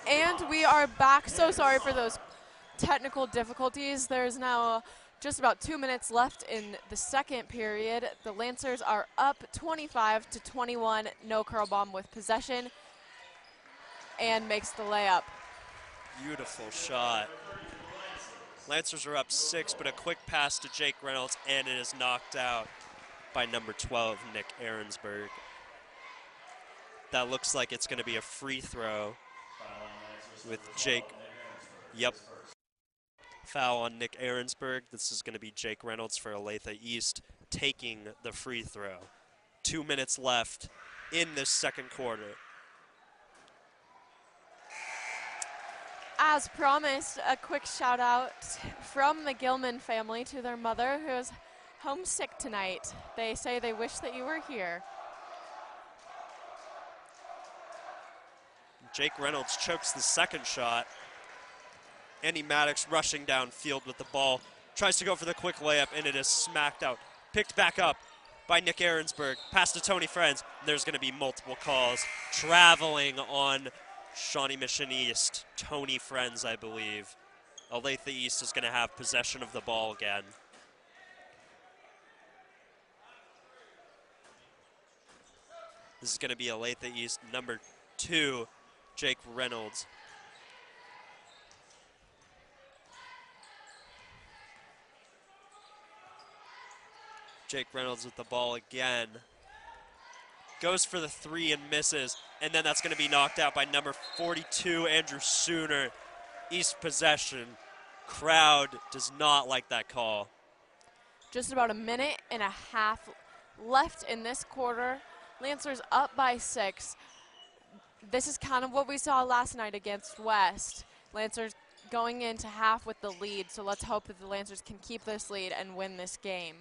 And we are back. So sorry for those technical difficulties. There's now just about 2 minutes left in the second period. The Lancers are up 25-21. No curl bomb with possession, and makes the layup. Beautiful shot. Lancers are up 6, but a quick pass to Jake Reynolds, and it is knocked out by number 12, Nick Ahrensberg. That looks like it's going to be a free throw with Jake. Yep. Foul on Nick Ahrensberg. This is going to be Jake Reynolds for Olathe East taking the free throw. 2 minutes left in this second quarter. As promised, a quick shout out from the Gilman family to their mother, who is homesick tonight. They say they wish that you were here. Jake Reynolds chokes the second shot. Andy Maddox rushing downfield with the ball. Tries to go for the quick layup, and it is smacked out. Picked back up by Nick Ahrensberg. Pass to Tony Friends. There's going to be multiple calls. Traveling on Shawnee Mission East. Tony Friends, I believe. Olathe East is going to have possession of the ball again. This is going to be Olathe East number 2, Jake Reynolds. Jake Reynolds with the ball again. Goes for the 3 and misses, and then that's going to be knocked out by number 42, Andrew Sooner. East possession. Crowd does not like that call. Just about a minute and a half left in this quarter. Lancers up by 6. This is kind of what we saw last night against West. Lancers going into half with the lead, so let's hope that the Lancers can keep this lead and win this game.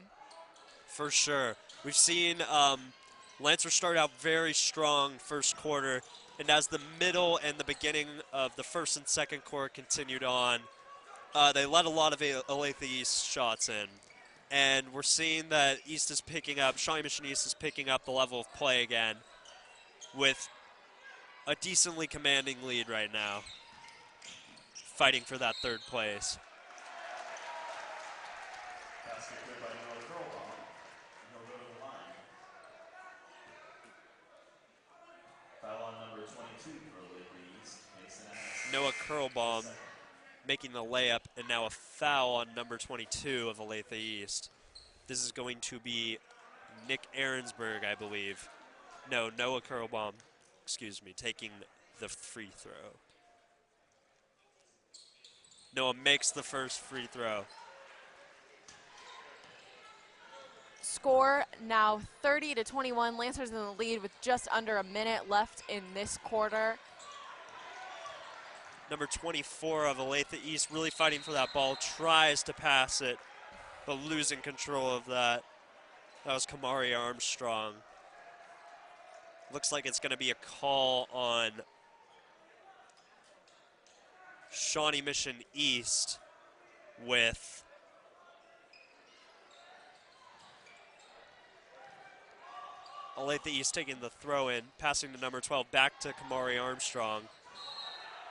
For sure. We've seen Lancers start out very strong first quarter, and as the middle and the beginning of the first and second quarter continued on, they let a lot of Olathe East shots in. And we're seeing that East is picking up, Shawnee Mission East is picking up the level of play again with a decently commanding lead right now, fighting for that third place. Noah Curlbaum making the layup, and now a foul on number 22 of Olathe East. This is going to be Nick Ahrensberg, I believe. No, Noah Curlbaum, excuse me, taking the free throw. Noah makes the first free throw. Score now 30-21. Lancers in the lead with just under a minute left in this quarter. Number 24 of Olathe East really fighting for that ball, tries to pass it, but losing control of that. That was Kamari Armstrong. Looks like it's going to be a call on Shawnee Mission East with Olathe East taking the throw in, passing to number 12 back to Kamari Armstrong.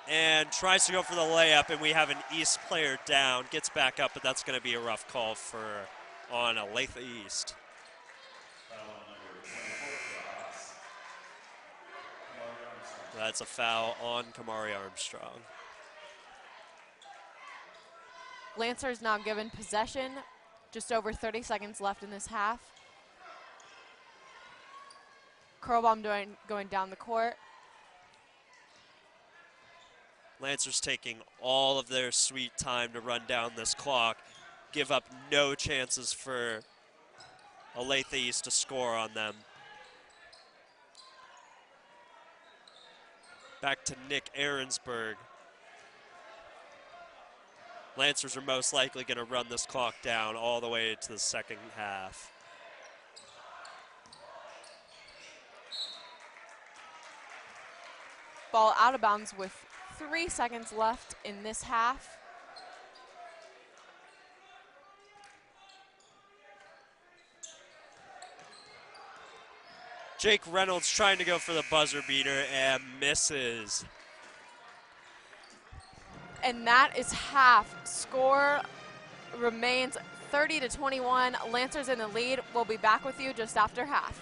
And tries to go for the layup, and we have an East player down. Gets back up, but that's going to be a rough call on Olathe East. That's a foul on Kamari Armstrong. Lancers now given possession. Just over 30 seconds left in this half. Curlbaum going down the court. Lancers taking all of their sweet time to run down this clock, give up no chances for Olathe East to score on them. Back to Nick Ahrensberg. Lancers are most likely going to run this clock down all the way to the second half. Ball out of bounds with 3 seconds left in this half. Jake Reynolds trying to go for the buzzer beater and misses. And that is half. Score remains 30-21. Lancers in the lead. We'll be back with you just after half.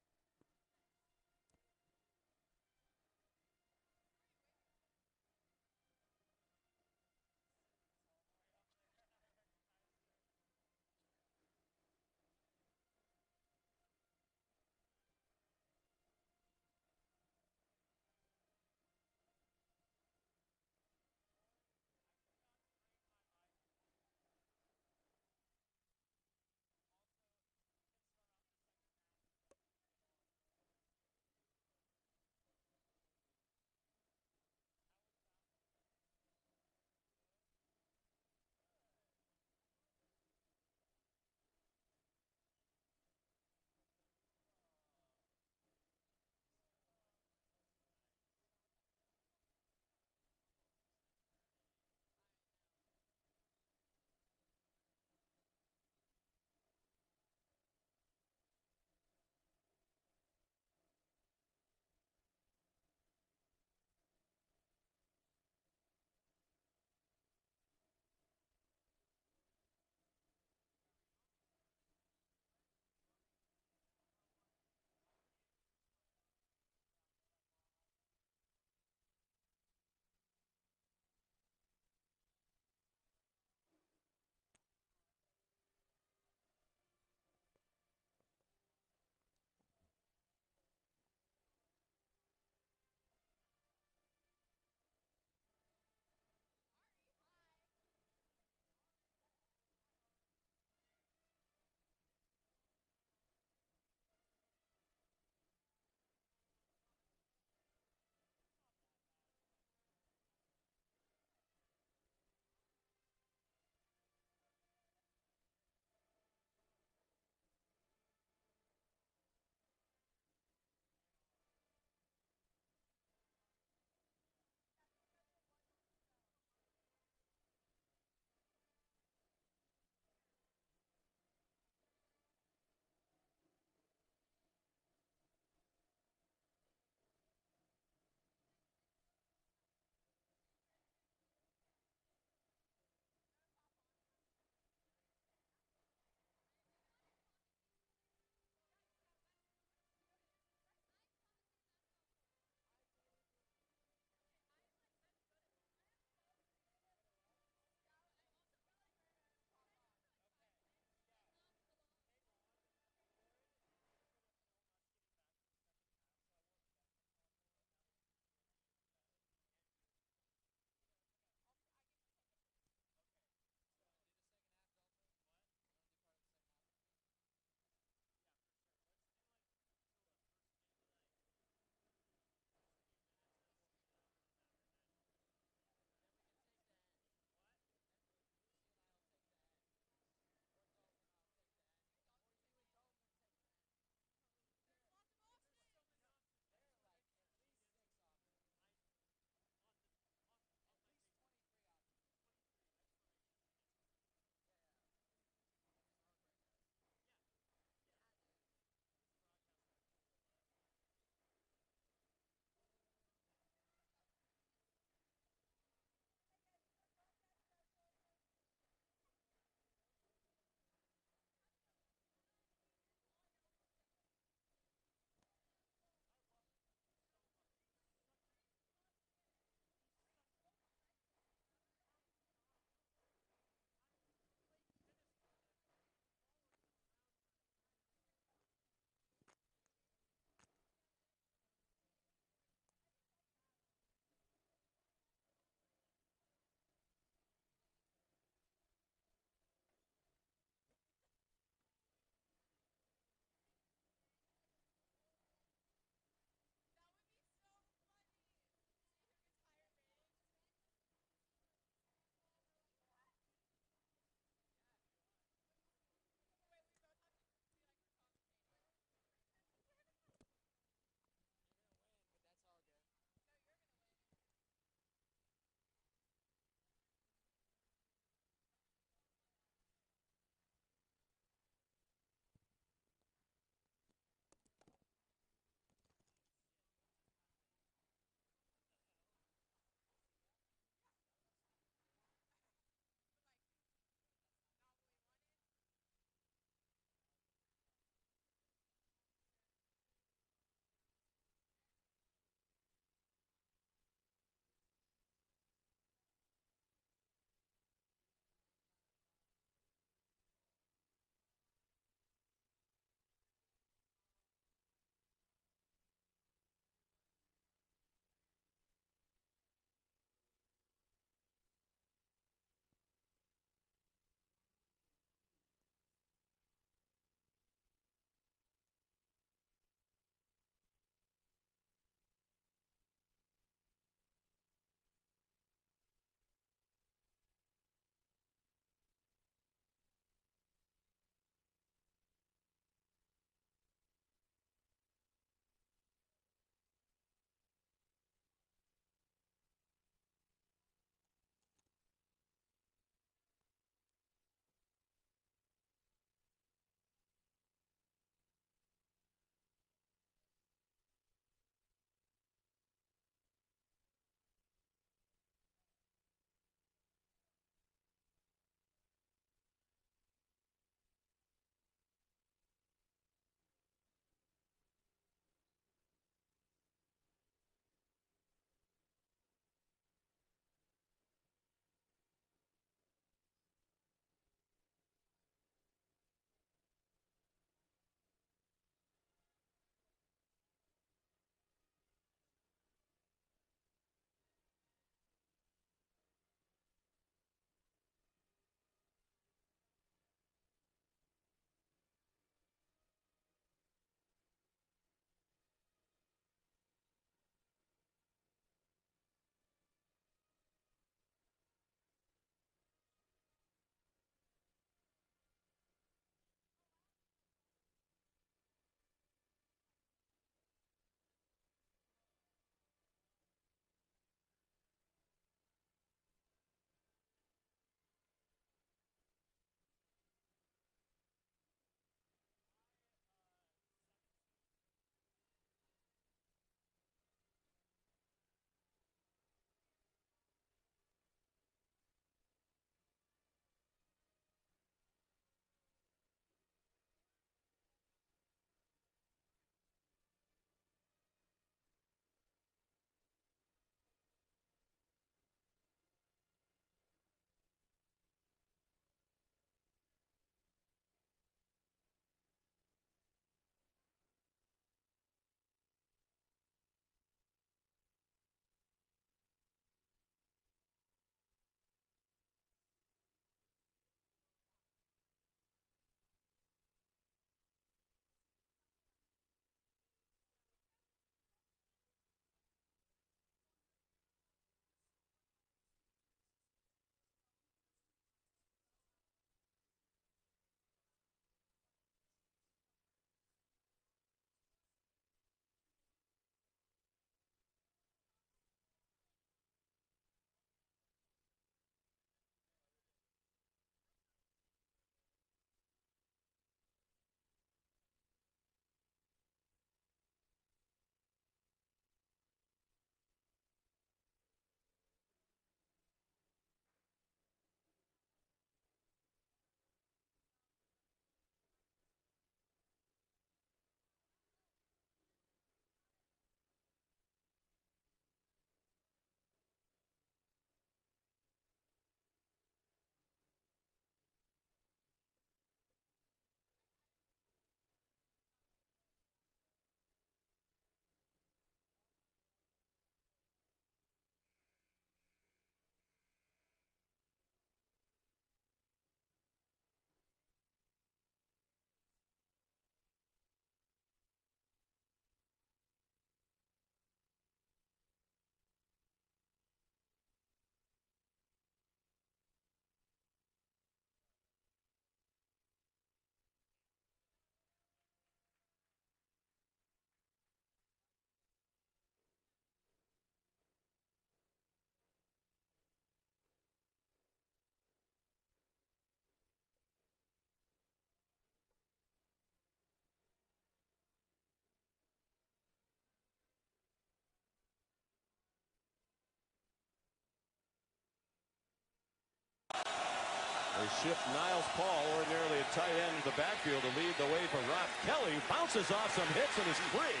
shift Niles Paul, ordinarily a tight end, to the backfield to lead the way for Rock. Kelly bounces off some hits and is free.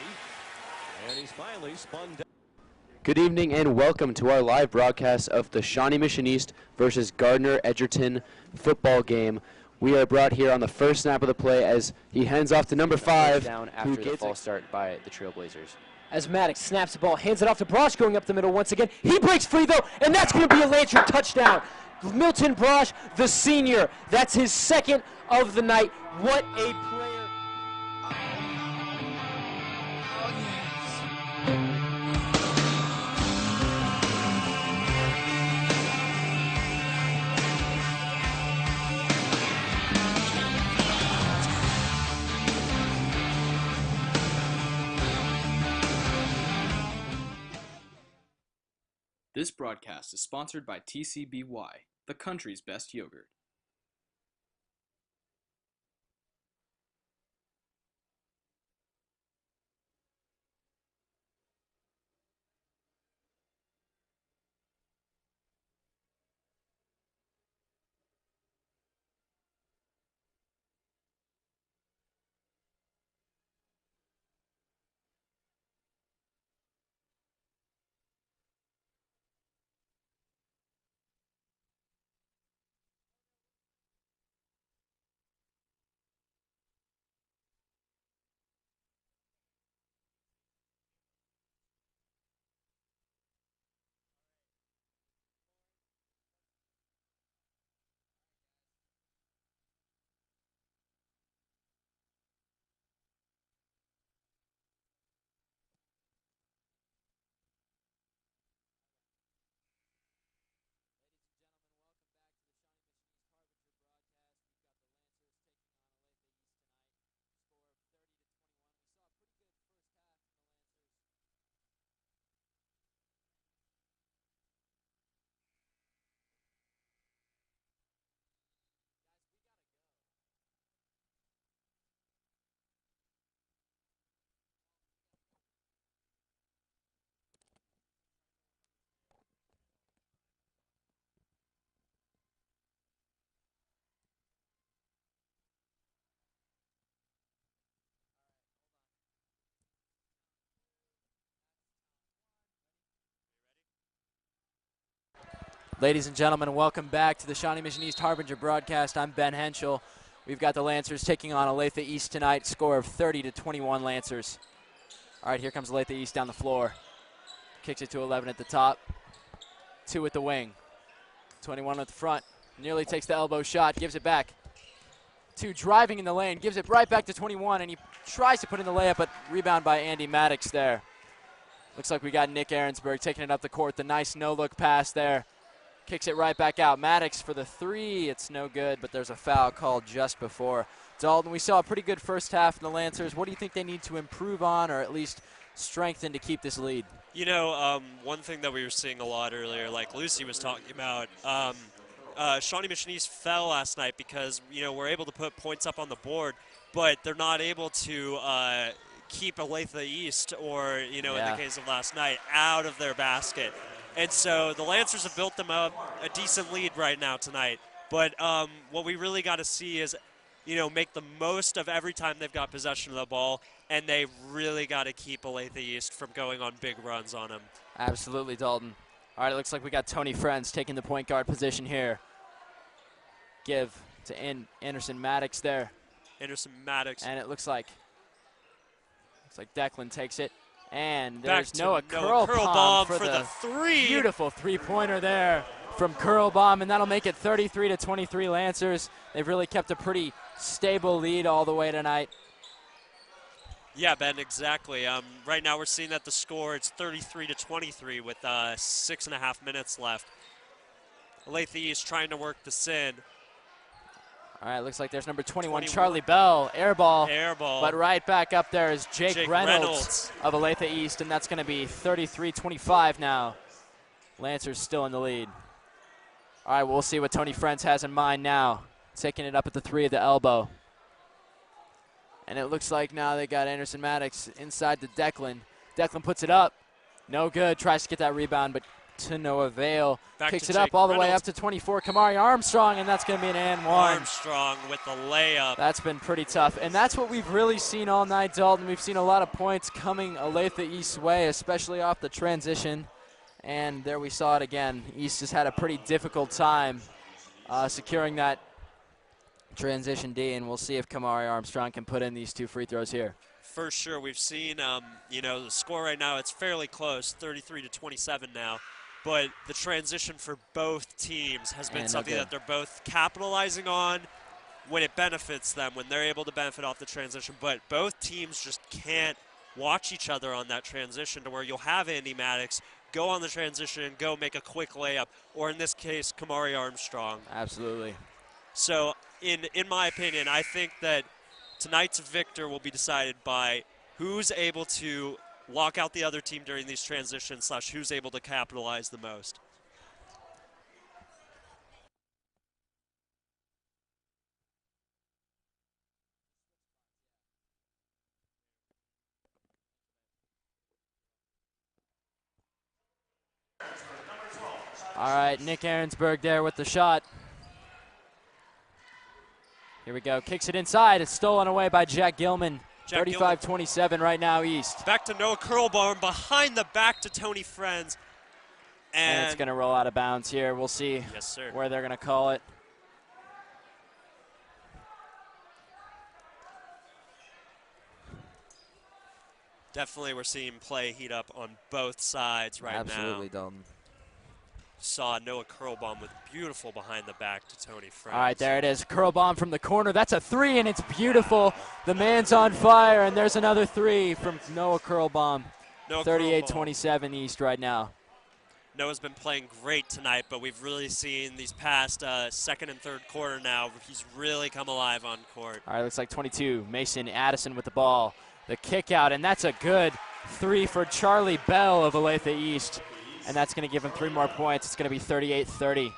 And he's finally spun down. Good evening and welcome to our live broadcast of the Shawnee Mission East versus Gardner Edgerton football game. We are brought here on the first snap of the play as he hands off to number 5. Down who after the gets false start by the Trailblazers. As Maddox snaps the ball, hands it off to Brosh, going up the middle once again. He breaks free, though, and that's going to be a Lancer touchdown. Milton Brosh, the senior. That's his second of the night. What a player. This broadcast is sponsored by TCBY, the country's best yogurt. Ladies and gentlemen, welcome back to the Shawnee Mission East Harbinger broadcast. I'm Ben Henschel. We've got the Lancers taking on Olathe East tonight. Score of 30-21 Lancers. All right, here comes Olathe East down the floor. Kicks it to 11 at the top. 2 at the wing. 21 at the front. Nearly takes the elbow shot, gives it back. 2 driving in the lane, gives it right back to 21, and he tries to put in the layup, but rebound by Andy Maddox there. Looks like we got Nick Ahrensberg taking it up the court. The nice no-look pass there. Kicks it right back out. Maddox for the 3. It's no good, but there's a foul called just before. Dalton, we saw a pretty good first half in the Lancers. What do you think they need to improve on or at least strengthen to keep this lead? You know, one thing that we were seeing a lot earlier, like Lucy was talking about, Shawnee Mission East fell last night because, you know, we're able to put points up on the board, but they're not able to keep Olathe East or, you know, in the case of last night, out of their basket. And so the Lancers have built them up a decent lead right now tonight. But what we really got to see is, you know, make the most of every time they've got possession of the ball, and they really got to keep Olathe East from going on big runs on them. Absolutely, Dalton. All right, it looks like we got Tony Friends taking the point guard position here. Give to Anderson Maddox there. Anderson Maddox. And it looks like Declan takes it. And there's Noah Curlbaum for the 3. Beautiful three-pointer there from Curlbaum, and that'll make it 33-23 Lancers. They've really kept a pretty stable lead all the way tonight. Yeah, Ben, exactly. Right now we're seeing that the score, it's 33-23 with 6.5 minutes left. Olathe East trying to work this in. All right, looks like there's number 21, Charlie Bell, air ball. But right back up there is Jake Reynolds of Olathe East, and that's going to be 33-25 now. Lancers still in the lead. All right, we'll see what Tony Friends has in mind now. Taking it up at the 3 of the elbow. And it looks like now they got Anderson Maddox inside to Declan. Declan puts it up. No good, tries to get that rebound, but to no avail. Back Kicks to it up Jake all the way up Reynolds. to 24. Kamari Armstrong, and that's going to be an and one. Armstrong with the layup. That's been pretty tough, and that's what we've really seen all night, Dalton. We've seen a lot of points coming Olathe East's way, especially off the transition, and there we saw it again. East has had a pretty difficult time securing that transition D, and we'll see if Kamari Armstrong can put in these 2 free throws here. For sure, we've seen, the score right now, it's fairly close, 33-27 now. But the transition for both teams has been something that they're both capitalizing on when it benefits them, when they're able to benefit off the transition. But both teams just can't watch each other on that transition to where you'll have Andy Maddox go on the transition and go make a quick layup, or in this case, Kamari Armstrong. Absolutely. So in my opinion, I think that tonight's victor will be decided by who's able to lock out the other team during these transitions / who's able to capitalize the most. All right, Nick Ahrensberg there with the shot. Here we go. Kicks it inside. It's stolen away by Jack Gilman. 35-27 right now, East. Back to Noah Curlbaum, behind the back to Tony Friends. And it's going to roll out of bounds here. We'll see where they're going to call it. Definitely we're seeing play heat up on both sides right now. Absolutely, Dalton. Saw Noah Curlbaum with beautiful behind the back to Tony Friends. All right, there it is. Curlbaum from the corner. That's a 3, and it's beautiful. The man's on fire, and there's another 3 from Noah Curlbaum. 38-27 East right now. Noah's been playing great tonight, but we've really seen these past second and third quarter now. He's really come alive on court. All right, looks like 22. Mason Addison with the ball. The kick out, and that's a good 3 for Charlie Bell of Olathe East. And that's going to give him 3 more points. It's going to be 38-30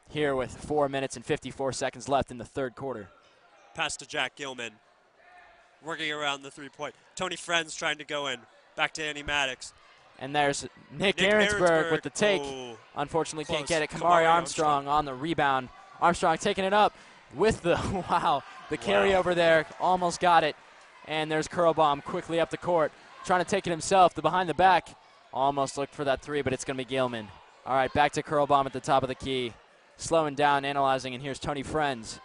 here with 4 minutes and 54 seconds left in the third quarter. Pass to Jack Gilman. Working around the 3-point. Tony Friends trying to go in. Back to Andy Maddox. And there's Nick Ahrensberg with the take. Unfortunately can't get it. Kamari Armstrong on the rebound. Armstrong taking it up with the, the carryover there. Almost got it. And there's Curlbaum quickly up the court. Trying to take it himself. The behind the back. Almost looked for that 3, but it's going to be Gilman. All right, back to Curlbaum at the top of the key. Slowing down, analyzing, and here's Tony Friends.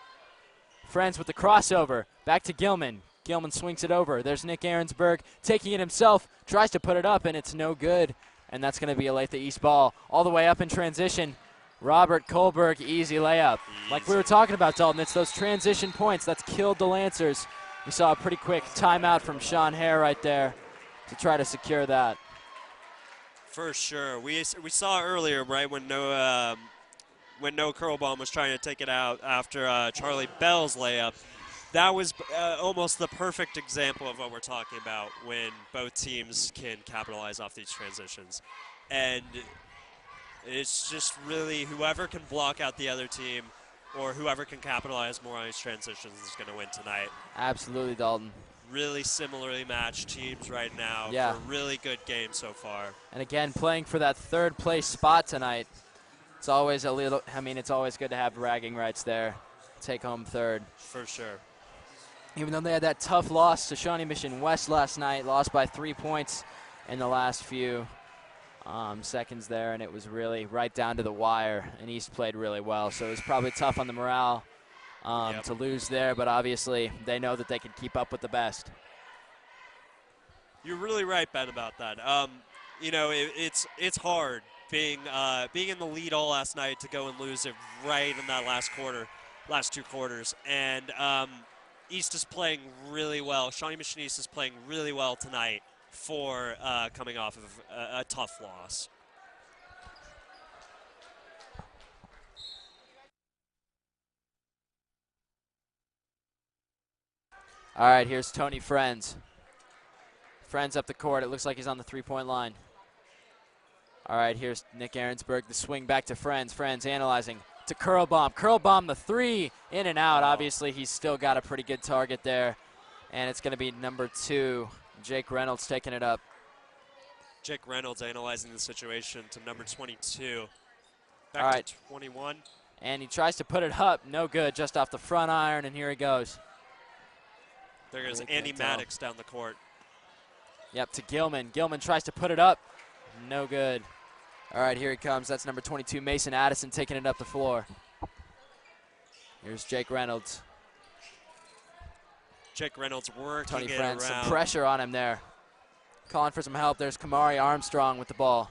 Friends with the crossover. Back to Gilman. Gilman swings it over. There's Nick Ahrensberg taking it himself. Tries to put it up, and it's no good. And that's going to be a Olathe East ball. All the way up in transition. Robert Kohlberg, easy layup. Like we were talking about, Dalton, it's those transition points that's killed the Lancers. We saw a pretty quick timeout from Sean Hare right there to try to secure that. For sure. We saw earlier, right, when Noah Curlbaum was trying to take it out after Charlie Bell's layup. That was almost the perfect example of what we're talking about when both teams can capitalize off these transitions. And it's just really whoever can block out the other team or whoever can capitalize more on these transitions is going to win tonight. Absolutely, Dalton. Really similarly matched teams right now. Yeah. For a really good game so far. And again, playing for that third place spot tonight. It's always it's always good to have bragging rights there. Take home third. For sure. Even though they had that tough loss to Shawnee Mission West last night, lost by 3 points in the last few seconds there, and it was really right down to the wire, and East played really well. So it was probably tough on the morale to lose there, but obviously they know that they can keep up with the best. You're really right, Ben, about that. It's hard being in the lead all last night to go and lose it right in that last 2 quarters. And East is playing really well. Shawnee Mission East is playing really well tonight for coming off of a tough loss. All right, here's Tony Friends. Friends up the court. It looks like he's on the 3-point line. All right, here's Nick Ahrensberg. The swing back to Friends. Friends analyzing to Curlbaum. Curlbaum the 3, in and out. Obviously, he's still got a pretty good target there. And it's going to be number 2, Jake Reynolds taking it up. Jake Reynolds analyzing the situation to number 22. All Back right. to 21. And he tries to put it up. No good. Just off the front iron, and here he goes. There goes Really Andy can't tell. Maddox down the court. Yep, to Gilman. Gilman tries to put it up. No good. All right, here he comes. That's number 22, Mason Addison, taking it up the floor. Here's Jake Reynolds. Jake Reynolds working Tony it Friend, around. some pressure on him there. Calling for some help. There's Kamari Armstrong with the ball.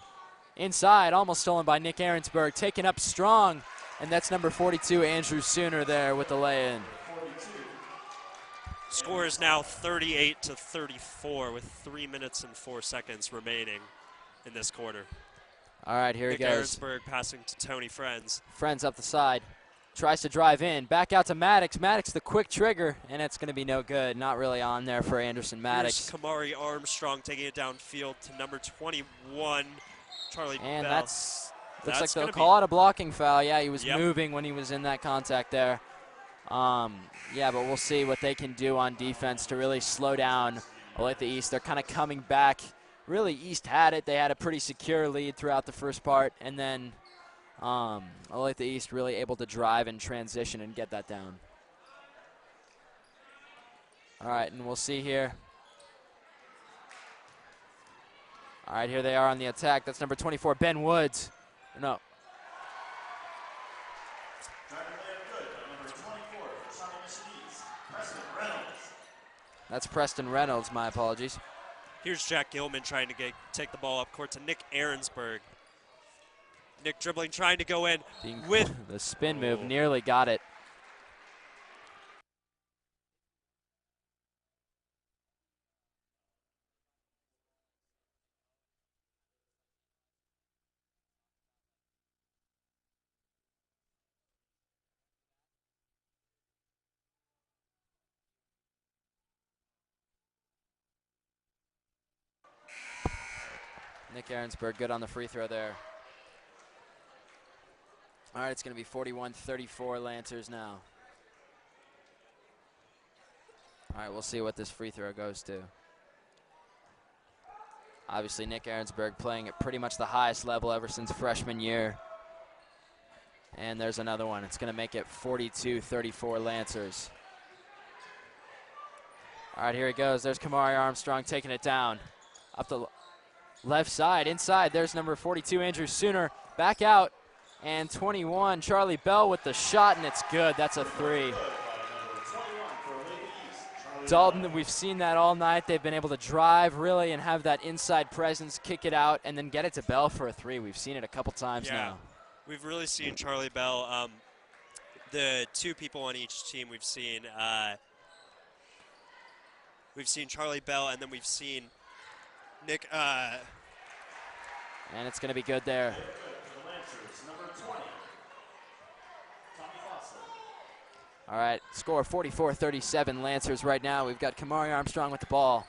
Inside, almost stolen by Nick Ahrensberg. Taken up strong, and that's number 42, Andrew Sooner there with the lay-in. Score is now 38-34 with 3 minutes and 4 seconds remaining in this quarter. All right, here Nick he goes. Ahrensberg passing to Tony Friends. Friends up the side. Tries to drive in. Back out to Maddox. Maddox, the quick trigger, and it's going to be no good. Not really on there for Anderson Maddox. Here's Kamari Armstrong taking it downfield to number 21, Charlie And Bell. looks like That's they'll gonna call it a blocking foul. Yeah, he was Yep. moving when he was in that contact there. Yeah, but we'll see what they can do on defense to really slow down Olathe East. They're kind of coming back. Really, East had it. They had a pretty secure lead throughout the first part, and then Olathe East really able to drive and transition and get that down. All right, and we'll see here. All right, here they are on the attack. That's number 24, Ben Woods. No. That's Preston Reynolds, my apologies. Here's Jack Gilman trying to take the ball up court to Nick Ahrensberg. Nick dribbling, trying to go in with the spin move, nearly got it. Nick Ahrensberg good on the free throw there. All right, it's going to be 41-34 Lancers now. All right, we'll see what this free throw goes to. Obviously, Nick Ahrensberg playing at pretty much the highest level ever since freshman year. And there's another one. It's going to make it 42-34 Lancers. All right, here he goes. There's Kamari Armstrong taking it down. Up the left side, inside. There's number 42, Andrew Sooner. Back out. And 21, Charlie Bell with the shot, and it's good. That's a three. Dalton, we've seen that all night. They've been able to drive, really, and have that inside presence, kick it out, and then get it to Bell for a three. We've seen it a couple times now. We've really seen Charlie Bell. The two people on each team we've seen Charlie Bell, and then we've seen Nick. And it's going to be good there. All right, score 44-37 Lancers right now. We've got Kamari Armstrong with the ball.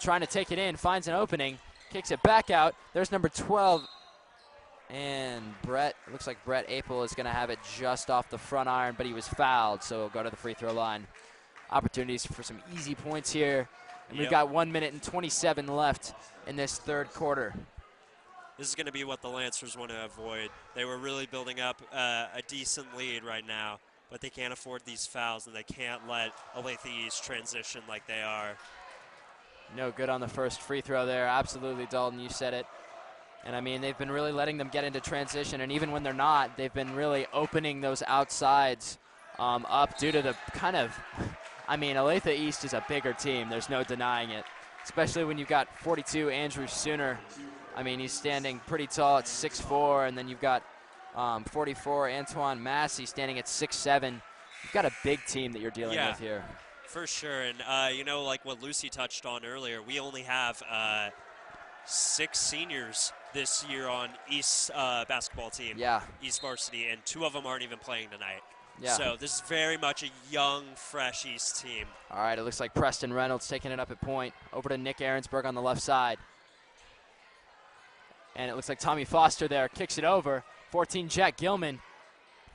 Trying to take it in, finds an opening, kicks it back out. There's number 12. And it looks like Brett Apel is going to have it just off the front iron, but he was fouled, so he'll go to the free throw line. Opportunities for some easy points here. And we've got 1 minute and 27 left in this third quarter. This is going to be what the Lancers want to avoid. They were really building up a decent lead right now, but they can't afford these fouls, and they can't let Olathe East transition like they are. No good on the first free throw there. Absolutely, Dalton, you said it. And, I mean, they've been really letting them get into transition, and even when they're not, they've been really opening those outsides up due to the kind of – I mean, Olathe East is a bigger team. There's no denying it, especially when you've got 42 Andrew Sooner. I mean, he's standing pretty tall at 6'4", and then you've got 44 Antoine Massey standing at 6'7". You've got a big team that you're dealing with here. For sure, and you know, like what Lucy touched on earlier, we only have 6 seniors this year on East basketball team. Yeah. East Varsity, and 2 of them aren't even playing tonight. Yeah. So this is very much a young, fresh East team. All right, it looks like Preston Reynolds taking it up at point. Over to Nick Ahrensberg on the left side. And it looks like Tommy Foster there kicks it over. 14, Jack Gilman.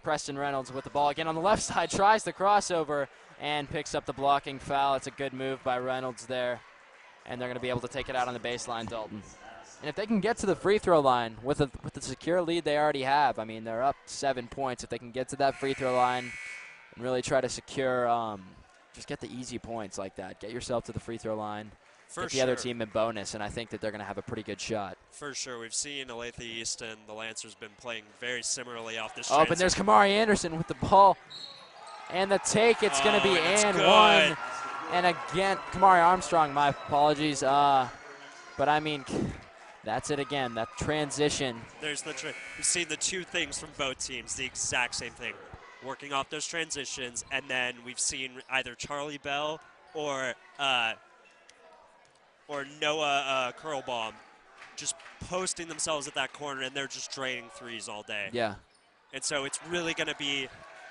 Preston Reynolds with the ball again on the left side, tries the crossover and picks up the blocking foul. It's a good move by Reynolds there. And they're going to be able to take it out on the baseline, Dalton. And if they can get to the free throw line with the secure lead they already have, I mean, they're up 7 points. If they can get to that free throw line and really try to secure, just get the easy points like that. Get yourself to the free throw line. For Get the sure. other team in bonus, and I think that they're going to have a pretty good shot. For sure. We've seen Olathe East and the Lancers been playing very similarly off this Oh, but there's Kamari Anderson with the ball. And the take, it's going to be and one. And again, Kamari Armstrong, my apologies. But I mean, that's it again, that transition. There's the we've seen the two things from both teams, the exact same thing. Working off those transitions, and then we've seen either Charlie Bell or Noah Curlbaum just posting themselves at that corner, and they're just draining threes all day. Yeah. And so it's really going to be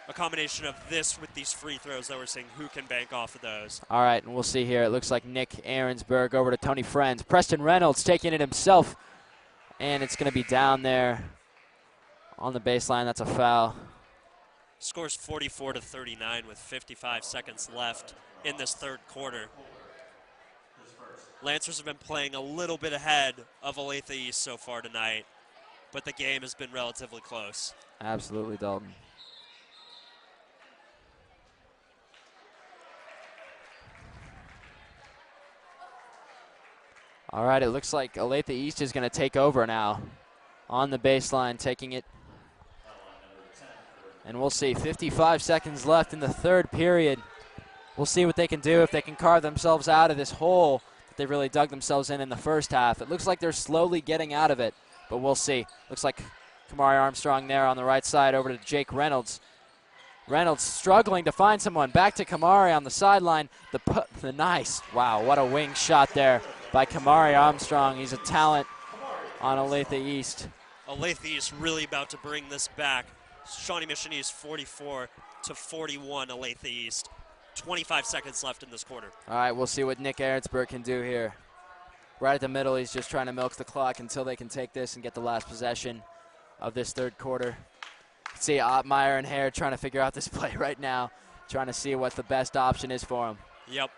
a combination of this with these free throws that we're seeing who can bank off of those. All right, and we'll see here. It looks like Nick Ahrensberg over to Tony Friends. Preston Reynolds taking it himself, and it's going to be down there on the baseline. That's a foul. Scores 44-39 with 55 seconds left in this third quarter. Lancers have been playing a little bit ahead of Olathe East so far tonight, but the game has been relatively close. Absolutely, Dalton. All right, it looks like Olathe East is going to take over now on the baseline, taking it. And we'll see, 55 seconds left in the third period. We'll see what they can do, if they can carve themselves out of this hole that they really dug themselves in the first half. It looks like they're slowly getting out of it, but we'll see. Looks like Kamari Armstrong there on the right side over to Jake Reynolds. Reynolds struggling to find someone. Back to Kamari on the sideline. The nice, wow, what a wing shot there by Kamari Armstrong. He's a talent on Olathe East. Olathe East really about to bring this back. Shawnee Mission East 44-41, Olathe East. 25 seconds left in this quarter. All right, we'll see what Nick Ahrensberg can do here. Right at the middle, he's just trying to milk the clock until they can take this and get the last possession of this third quarter. See Ottmeyer and Hare trying to figure out this play right now, trying to see what the best option is for him. Yep.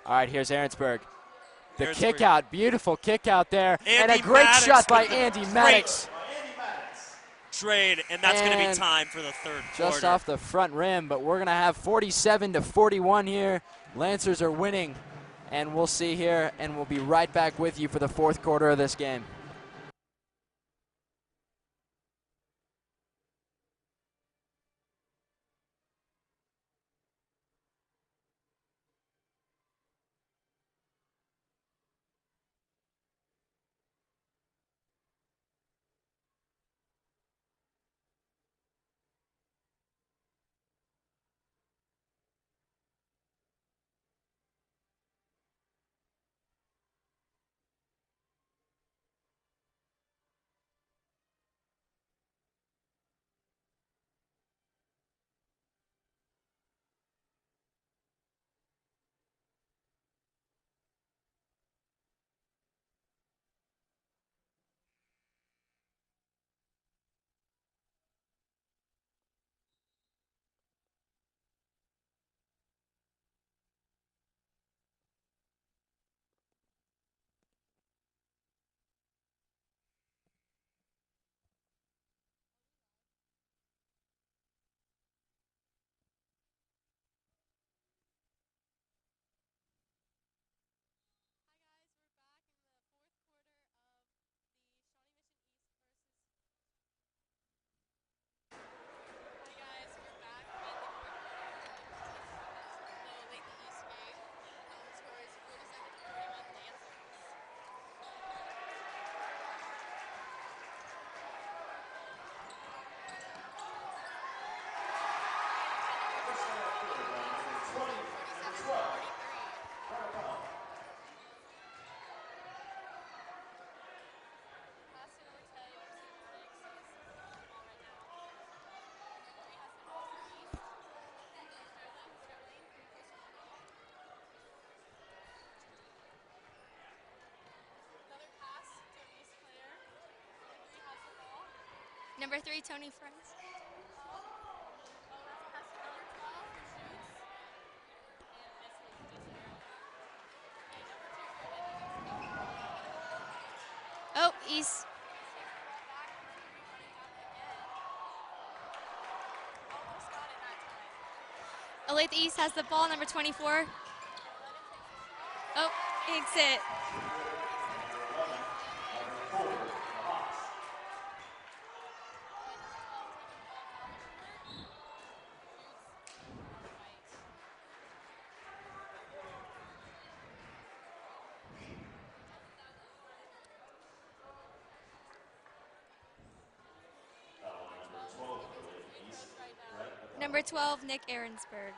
All right, here's Ahrensberg. The Ahrensberg. kick out, beautiful kick out there, and a Andy great Maddox shot by with the Andy great Maddox. Trade, and that's going to be And time for the third Just quarter. off the front rim, but we're going to have 47-41 here. Lancers are winning, and we'll see here, and we'll be right back with you for the fourth quarter of this game. Number 3, Tony Friends. East. Olathe East has the ball, number 24. Oh, takes it. Number 12, Nick Ahrensberg.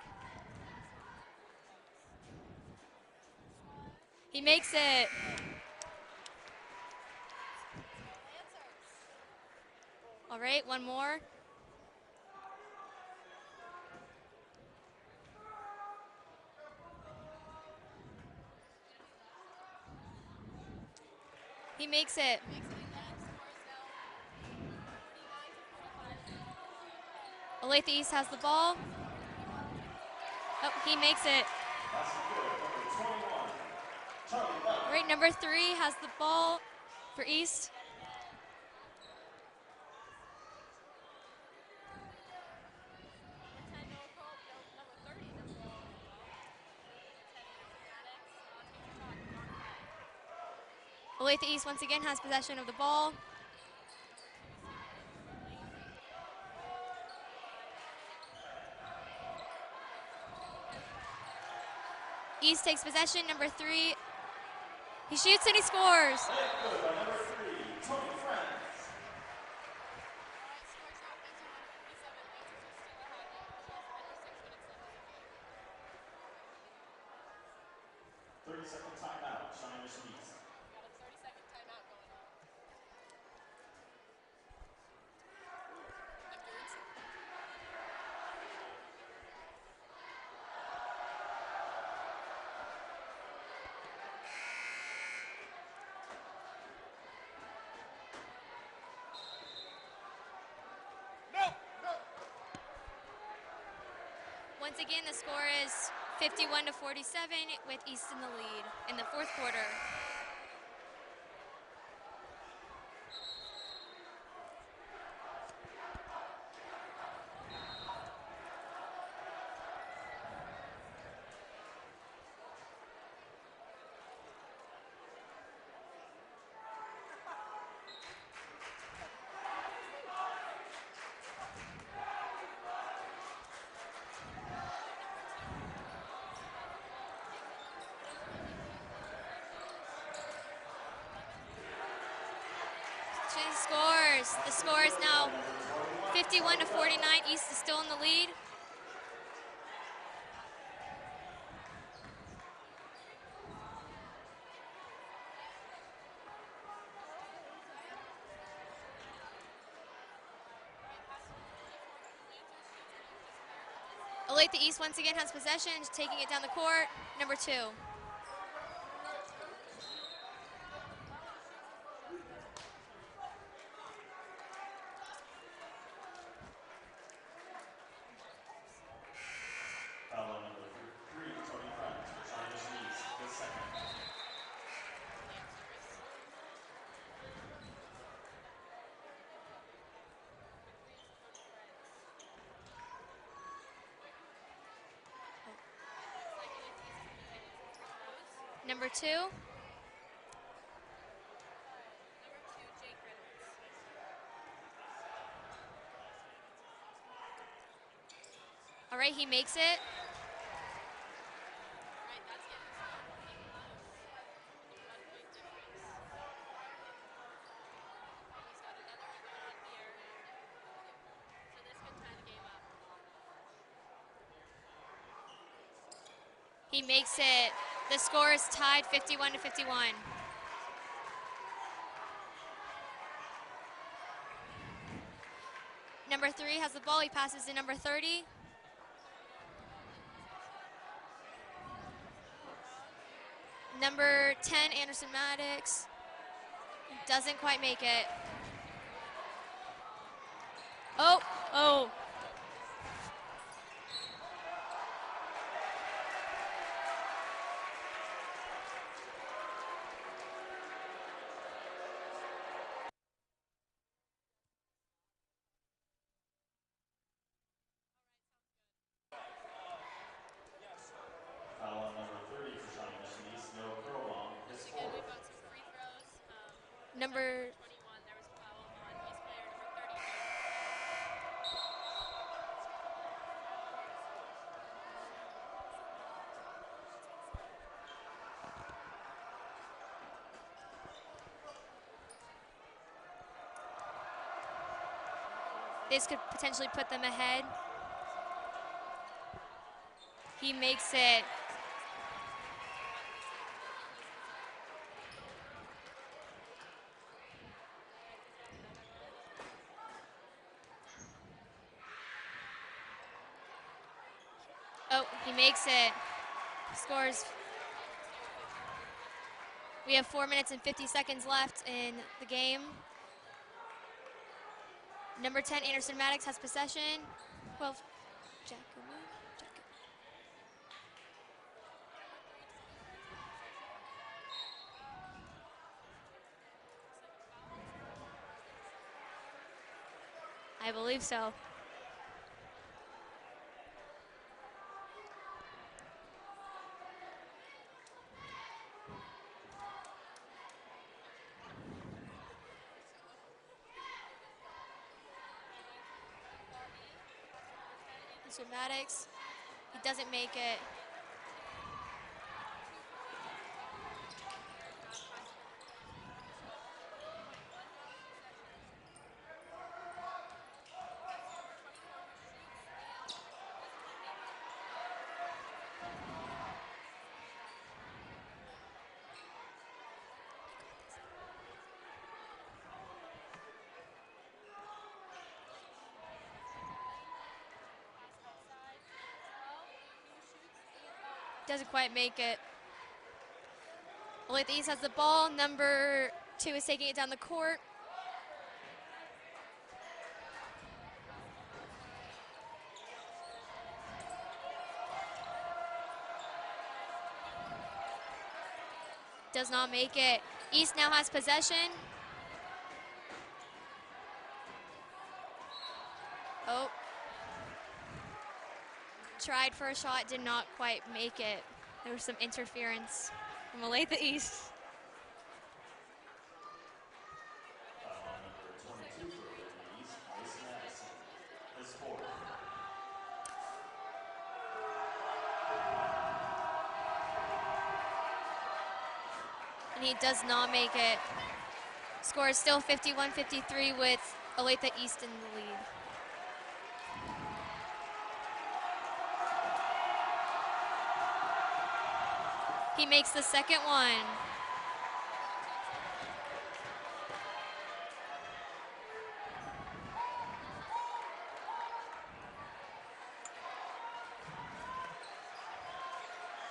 He makes it. All right, one more. He makes it. Olathe East has the ball. Oh, he makes it. All right, number 3 has the ball for East. Olathe East once again has possession of the ball. East takes possession, number 3. He shoots and he scores. Once again, the score is 51-47 with East in the lead in the fourth quarter. She scores. The score is now 51-49. East is still in the lead. Olathe East once again has possession, taking it down the court. Number 2. Number 2. All right, he makes it. He makes it. The score is tied 51-51. Number 3 has the ball. He passes to number 30. Number 10, Anderson Maddox, doesn't quite make it. Oh. This could potentially put them ahead. He makes it. Oh, he makes it. Scores. We have 4 minutes and 50 seconds left in the game. Number 10, Anderson Maddox has possession. 12, Jacob. I believe so. Mr. Maddox, he doesn't make it. Doesn't quite make it. Olathe East has the ball. Number 2 is taking it down the court. Does not make it. East now has possession. Oh. Tried for a shot, did not quite make it. There was some interference from Olathe East. And he does not make it. Score is still 51-53 with Olathe East in the lead. He makes the second one.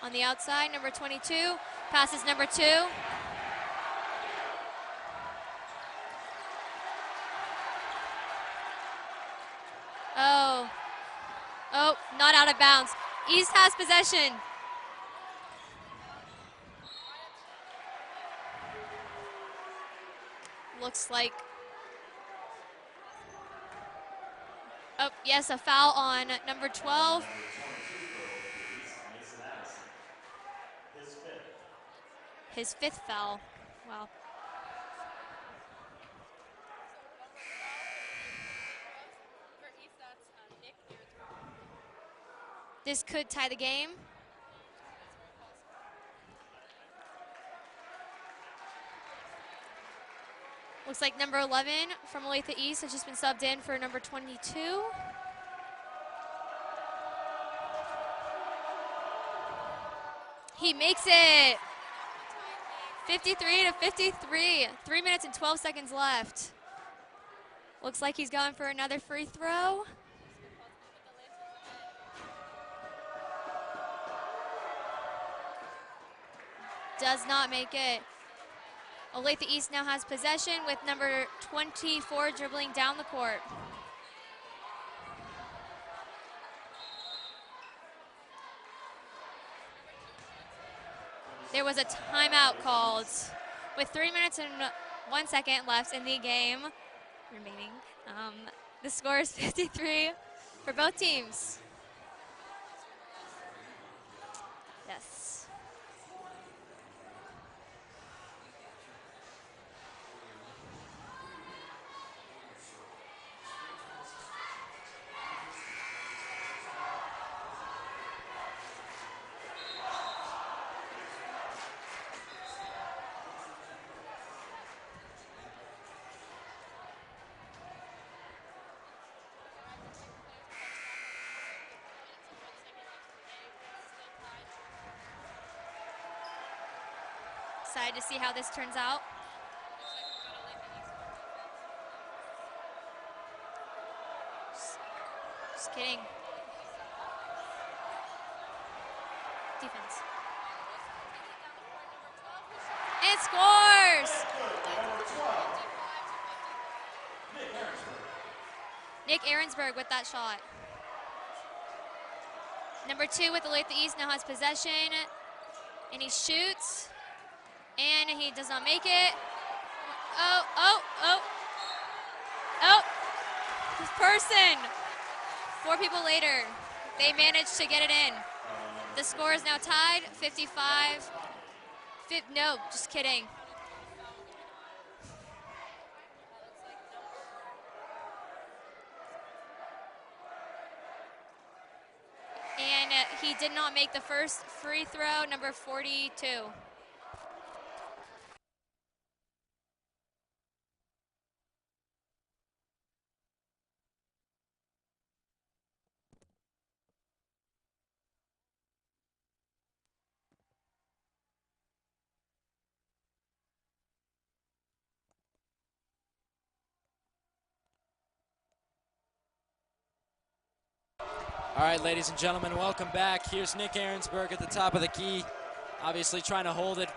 On the outside, number 22, passes number 2. Oh, not out of bounds. East has possession. Looks like, oh, yes, a foul on number 12. His 5th foul. Wow. This could tie the game. Looks like number 11 from Olathe East has just been subbed in for number 22. He makes it. 53-53. 3 minutes and 12 seconds left. Looks like he's going for another free throw. Does not make it. Olathe East now has possession with number 24 dribbling down the court. There was a timeout called with 3 minutes and 1 second left in the game remaining. The score is 53 for both teams. Yes. Excited to see how this turns out. Just kidding. Defense. It scores! Nick Ahrensberg with that shot. Number 2 with Olathe East now has possession, and he shoots, and he does not make it. Oh. This person. 4 people later, they managed to get it in. The score is now tied, 55. No, just kidding. And he did not make the first free throw, number 42. All right, ladies and gentlemen, welcome back. Here's Nick Ahrensberg at the top of the key, obviously trying to hold it.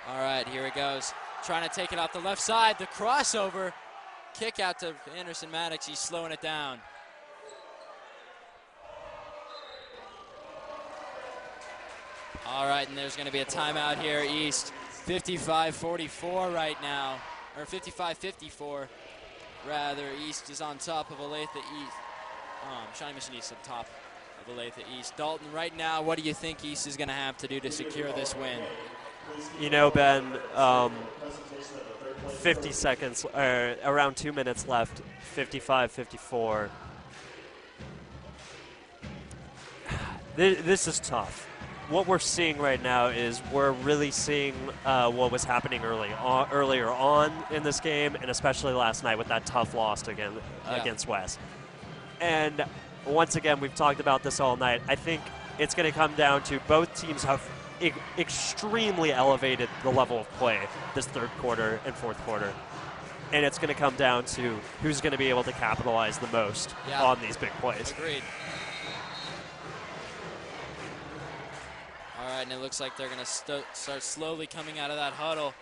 All right, here it goes. Trying to take it off the left side. The crossover. Kick out to Anderson Maddox. He's slowing it down. All right, and there's going to be a timeout here, East. 55-44 right now. Or 55-54, rather. East is on top of Olathe East. Shawnee Mission East on top of Olathe East. Dalton, right now, what do you think East is going to have to do to secure this win? You know, Ben, 50 seconds, around 2 minutes left, 55-54. This is tough. What we're seeing right now is we're really seeing what was happening earlier on in this game, and especially last night with that tough loss against West. And once again, we've talked about this all night. I think it's going to come down to both teams have extremely elevated the level of play this third quarter and fourth quarter. And it's going to come down to who's going to be able to capitalize the most on these big plays. Agreed. All right, and it looks like they're going to start slowly coming out of that huddle.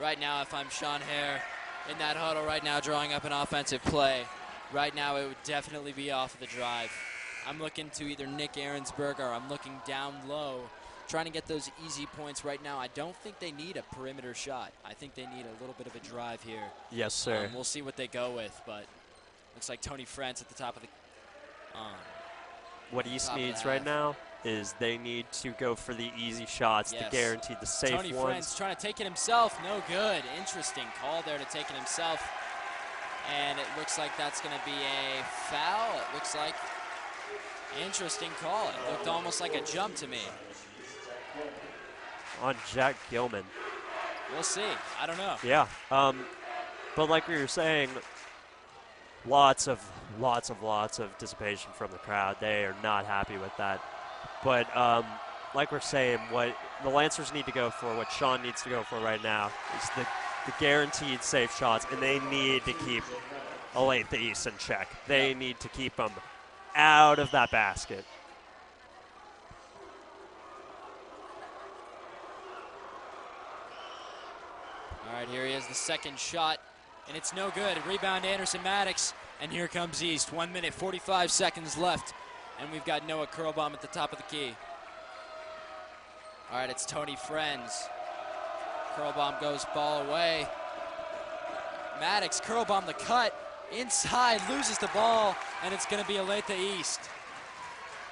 Right now, if I'm Sean Hare in that huddle right now drawing up an offensive play, right now it would definitely be off of the drive. I'm looking to either Nick Ahrensberg or I'm looking down low, trying to get those easy points right now. I don't think they need a perimeter shot. I think they need a little bit of a drive here. Yes, sir. We'll see what they go with, but looks like Tony Frentz at the top of the what East needs right now is they need to go for the easy shots to guarantee the safe Tony ones. Frentz trying to take it himself. No good. Interesting call there to take it himself. And it looks like that's going to be a foul. It looks like interesting call. It looked almost like a jump to me. On Jack Gilman. We'll see. I don't know. Yeah. But like we were saying, lots of dissipation from the crowd. They are not happy with that. But like we're saying, what the Lancers need to go for, what Sean needs to go for right now, is the guaranteed safe shots, and they need to keep Olathe East in check. They need to keep them out of that basket. All right, here he is, the second shot, and it's no good. Rebound Anderson Maddox, and here comes East. 1 minute, 45 seconds left, and we've got Noah Curlbaum at the top of the key. All right, it's Tony Frentz. Curlbaum goes ball away. Maddox, Curlbaum the cut, inside, loses the ball, and it's going to be Olathe East.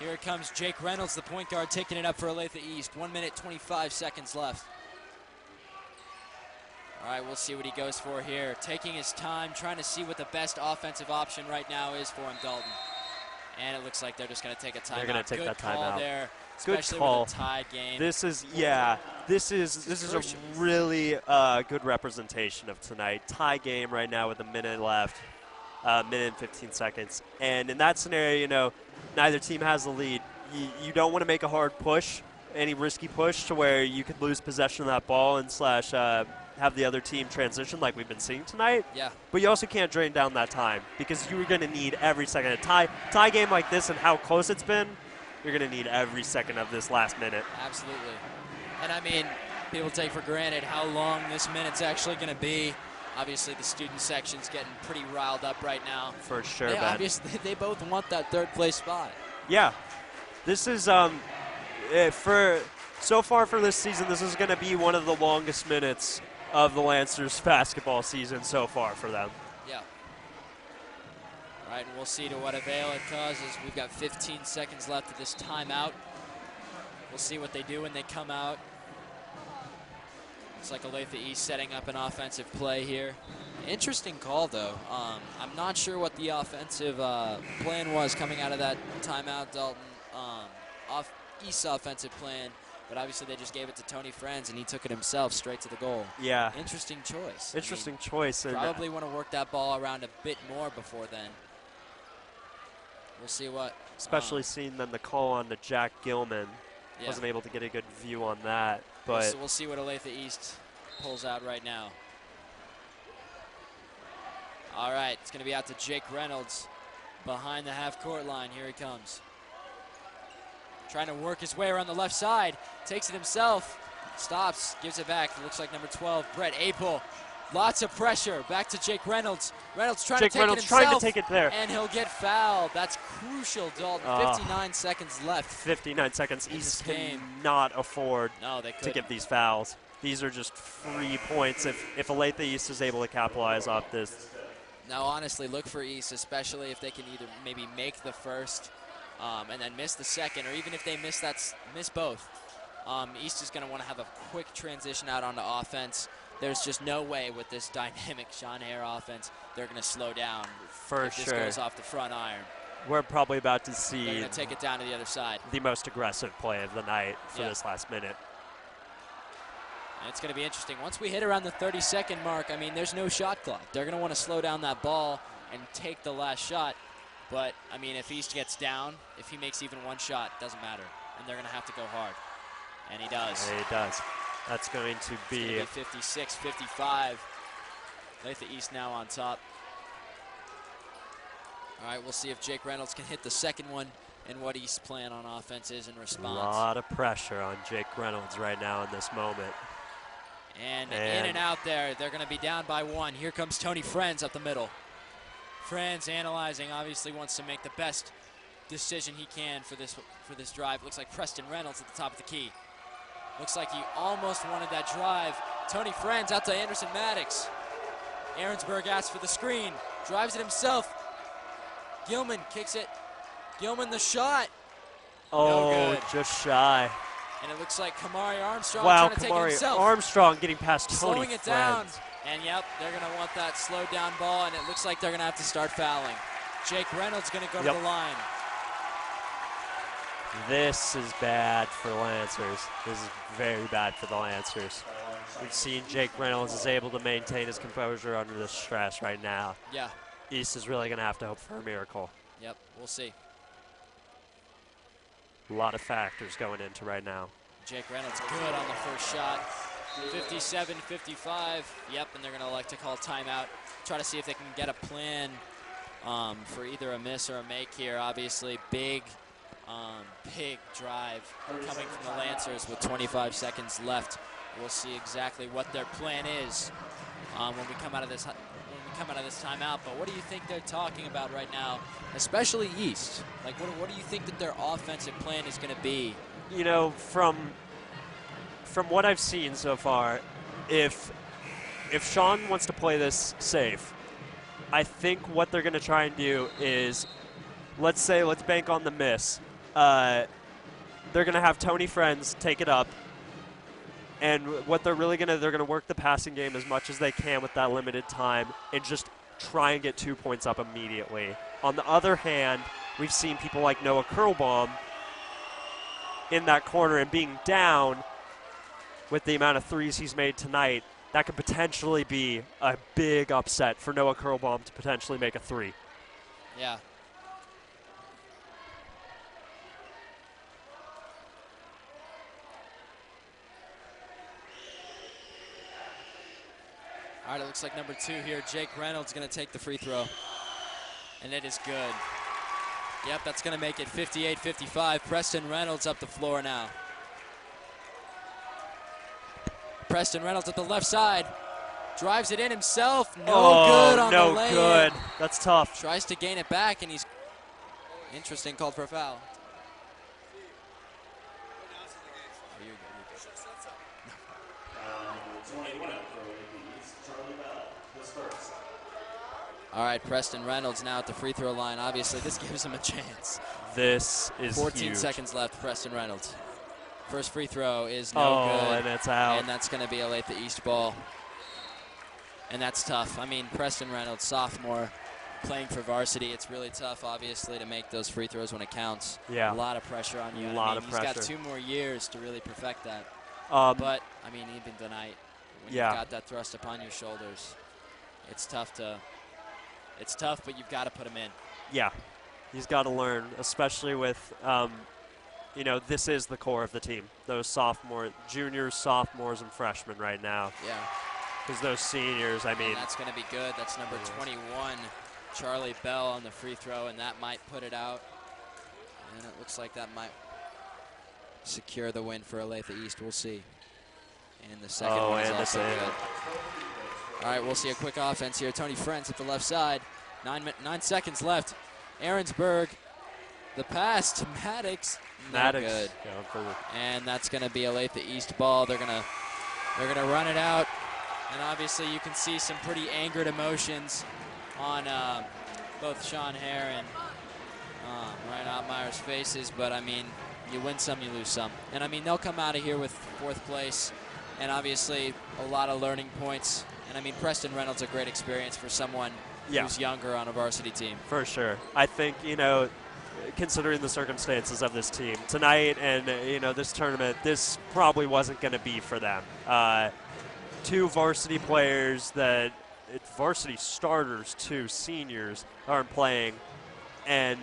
Here comes Jake Reynolds, the point guard, taking it up for Olathe East. 1 minute, 25 seconds left. All right, we'll see what he goes for here. Taking his time, trying to see what the best offensive option right now is for him, Dalton. And it looks like they're just going to take a timeout. They're going to take that timeout. Good call there, Good especially call. with a tied game. This is a really good representation of tonight. Tie game right now with a minute left, minute and 15 seconds. And in that scenario, you know, neither team has the lead. You don't want to make a hard push, any risky push to where you could lose possession of that ball and have the other team transition like we've been seeing tonight. Yeah. But you also can't drain down that time because you're going to need every second. A tie game like this and how close it's been, you're going to need every second of this last minute. Absolutely. And I mean, people take for granted how long this minute's actually going to be. Obviously, the student section's getting pretty riled up right now. For sure, Ben. obviously, they both want that third place spot. Yeah. This is, so far for this season, this is going to be one of the longest minutes of the Lancers basketball season so far for them. Yeah. All right, and we'll see to what avail it causes. We've got 15 seconds left of this timeout. We'll see what they do when they come out. Looks like Olathe East setting up an offensive play here. Interesting call, though. I'm not sure what the offensive plan was coming out of that timeout, Dalton. East's offensive plan, but obviously they just gave it to Tony Friends, and he took it himself straight to the goal. Yeah. Interesting choice. Interesting choice. Probably want to work that ball around a bit more before then. We'll see what. Especially seeing then the call on to Jack Gilman. Yeah. Wasn't able to get a good view on that. But we'll see what Olathe East pulls out right now. All right, it's going to be out to Jake Reynolds behind the half-court line. Here he comes. Trying to work his way around the left side. Takes it himself. Stops, gives it back. It looks like number 12, Brett Apel. Lots of pressure. Back to Jake Reynolds. Reynolds trying to take it himself. Trying to take it there. And he'll get fouled. That's crucial, Dalton. 59 seconds left. 59 seconds. East cannot afford to get these fouls. These are just free points if Olathe East is able to capitalize off this. Now, honestly, look for East, especially if they can either maybe make the first and then miss the second, or even if they miss both. East is going to want to have a quick transition out onto offense. There's just no way with this dynamic Sean Hare offense they're going to slow down if this goes off the front iron. We're probably about to see they're going to take it down to the other side. The most aggressive play of the night for this last minute. And it's going to be interesting. Once we hit around the 30-second mark, I mean, there's no shot clock. They're going to want to slow down that ball and take the last shot. But, I mean, if East gets down, if he makes even one shot, it doesn't matter. And they're going to have to go hard. And he does. And he does. That's going to be 56-55. Olathe East now on top. All right, we'll see if Jake Reynolds can hit the second one and what East's plan on offense is in response. A lot of pressure on Jake Reynolds right now in this moment. And in and out there. They're going to be down by one. Here comes Tony Friends up the middle. Friends analyzing, obviously wants to make the best decision he can for this drive. Looks like Preston Reynolds at the top of the key. Looks like he almost wanted that drive. Tony Friends out to Anderson Maddox. Aaronsburg asks for the screen. Drives it himself. Gilman kicks it. Gilman the shot. Oh, no good. Just shy. And it looks like Kamari Armstrong trying to take it himself. Armstrong getting past Tony Slowing it down. Friends. And yep, they're going to want that slowed down ball, and it looks like they're going to have to start fouling. Jake Reynolds going to go to the line. This is bad for the Lancers. This is very bad for the Lancers. We've seen Jake Reynolds is able to maintain his composure under this stress right now. Yeah. East is really going to have to hope for a miracle. Yep, we'll see. A lot of factors going into right now. Jake Reynolds good on the first shot. 57-55. Yep, and they're going to elect to call timeout. Try to see if they can get a plan for either a miss or a make here. Obviously, big drive coming from the Lancers with 25 seconds left. We'll see exactly what their plan is when we come out of this timeout. But what do you think they're talking about right now, especially East? Like, what do you think that their offensive plan is going to be? You know, from what I've seen so far, if Sean wants to play this safe, I think what they're going to try and do is, let's bank on the miss. They're going to have Tony Friends take it up, and what they're going to work the passing game as much as they can with that limited time and just try and get 2 points up immediately. On the other hand, we've seen people like Noah Curlbaum in that corner and being down with the amount of threes he's made tonight. That could potentially be a big upset for Noah Curlbaum to potentially make a three. Yeah. All right, it looks like number 2 here, Jake Reynolds, going to take the free throw. And it is good. Yep, that's going to make it 58-55. Preston Reynolds up the floor now. Preston Reynolds at the left side. Drives it in himself. No good on the lay-in. No good. That's tough. Tries to gain it back, and he's interesting, called for a foul. All right, Preston Reynolds now at the free throw line. Obviously, this gives him a chance. This is 14 huge. seconds left, Preston Reynolds. First free throw is no good. And it's out. And that's going to be a Olathe East ball. And that's tough. I mean, Preston Reynolds, sophomore, playing for varsity. It's really tough, obviously, to make those free throws when it counts. Yeah. A lot of pressure on you. A lot of He's pressure. got 2 more years to really perfect that. But, I mean, even tonight, when yeah. you've got that thrust upon your shoulders, it's tough, but you've got to put him in. Yeah. He's got to learn, especially with, you know, this is the core of the team. Those juniors, sophomores, and freshmen right now. Yeah. Because those seniors, I mean. And that's going to be good. That's number 21, Charlie Bell on the free throw, and that might put it out. And it looks like that might secure the win for Olathe East. We'll see. And the second one is also good. All right, we'll see a quick offense here. Tony Friends at the left side. 9 seconds left. Aaronsburg, the pass to Maddox. Maddox. Good. Going for the And that's going to be Olathe East ball. They're gonna run it out. And obviously you can see some pretty angered emotions on both Sean Hare and Ryan Ottmeyer's faces. But, I mean, you win some, you lose some. And, I mean, they'll come out of here with 4th place and obviously a lot of learning points. And, I mean, Preston Reynolds, a great experience for someone who's younger on a varsity team. For sure. I think, you know, considering the circumstances of this team tonight and, you know, this tournament, this probably wasn't going to be for them. 2 varsity players varsity starters, 2 seniors aren't playing, and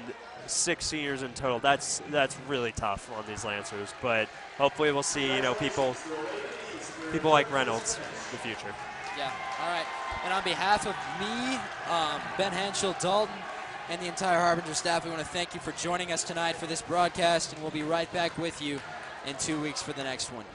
6 seniors in total. That's really tough on these Lancers, but hopefully we'll see, you know, people like Reynolds in the future. Yeah, all right. And on behalf of me, Ben Henschel, Dalton, and the entire Harbinger staff, we want to thank you for joining us tonight for this broadcast, and we'll be right back with you in 2 weeks for the next one.